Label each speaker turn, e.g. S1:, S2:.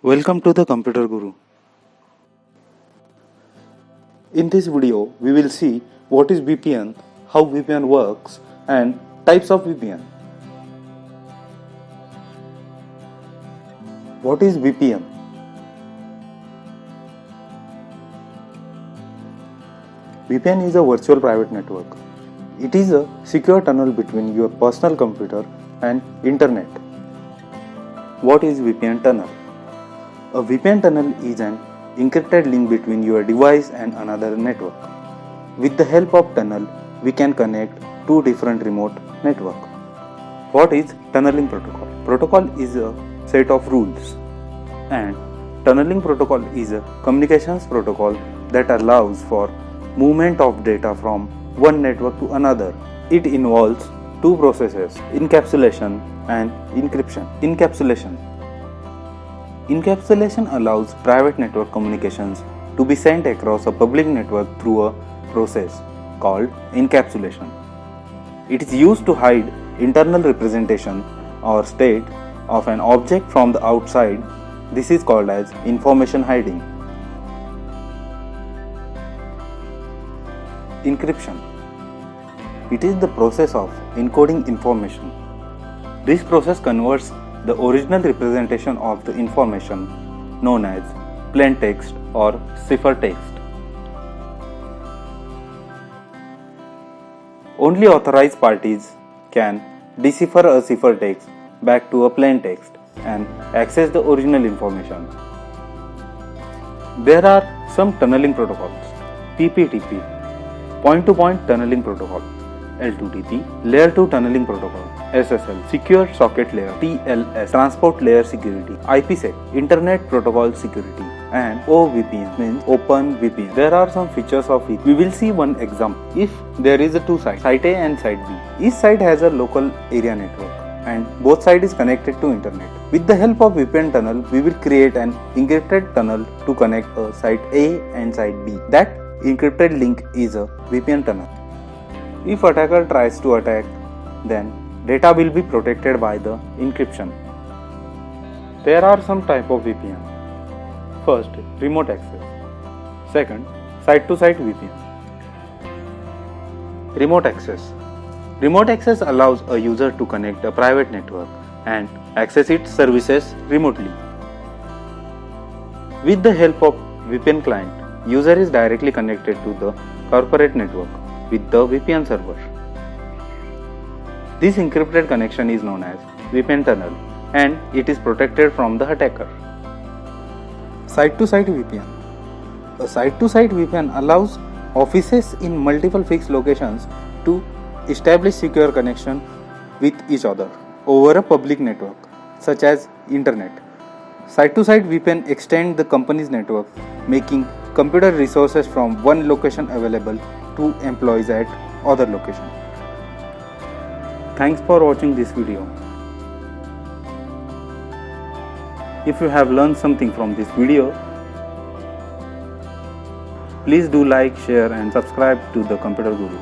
S1: Welcome to the Computer Guru. In this video, we will see what is VPN, how VPN works, and types of VPN. What is VPN? VPN is a virtual private network. It is a secure tunnel between your personal computer and internet. What is VPN tunnel? A VPN tunnel is an encrypted link between your device and another network. With the help of tunnel, we can connect two different remote networks. What is tunneling protocol? Protocol is a set of rules, and tunneling protocol is a communications protocol that allows for movement of data from one network to another. It involves two processes, encapsulation and encryption. Encapsulation allows private network communications to be sent across a public network through a process called encapsulation. It is used to hide internal representation or state of an object from the outside. This is called as information hiding. Encryption. It is the process of encoding information. This process converts the original representation of the information known as plain text or ciphertext. Only authorized parties can decipher a ciphertext back to a plain text and access the original information. There are some tunneling protocols: PPTP, point-to-point tunneling protocol; L2TP, layer 2 tunneling protocol; SSL, secure socket layer; TLS, transport layer security; IPsec, internet protocol security; and OVPN, means open VPN. There are some features of it. We will see one example. If there is a two sites, site A and site B, each site has a local area network and both sides is connected to internet. With the help of VPN tunnel, we will create an encrypted tunnel to connect a site A and site B. That encrypted link is a VPN tunnel. If attacker tries to attack, then data will be protected by the encryption. There are some type of VPN. First, remote access. Second, site-to-site VPN. Remote access. Remote access allows a user to connect a private network and access its services remotely. With the help of VPN client, user is directly connected to the corporate network with the VPN server. This encrypted connection is known as VPN tunnel and it is protected from the attacker. Site-to-site VPN. A site-to-site VPN allows offices in multiple fixed locations to establish secure connection with each other over a public network such as internet. Site-to-site VPN extend the company's network, making computer resources from one location available to employees at other location. Thanks for watching this video. If you have learned something from this video, please do like, share and subscribe to the Computer Guru.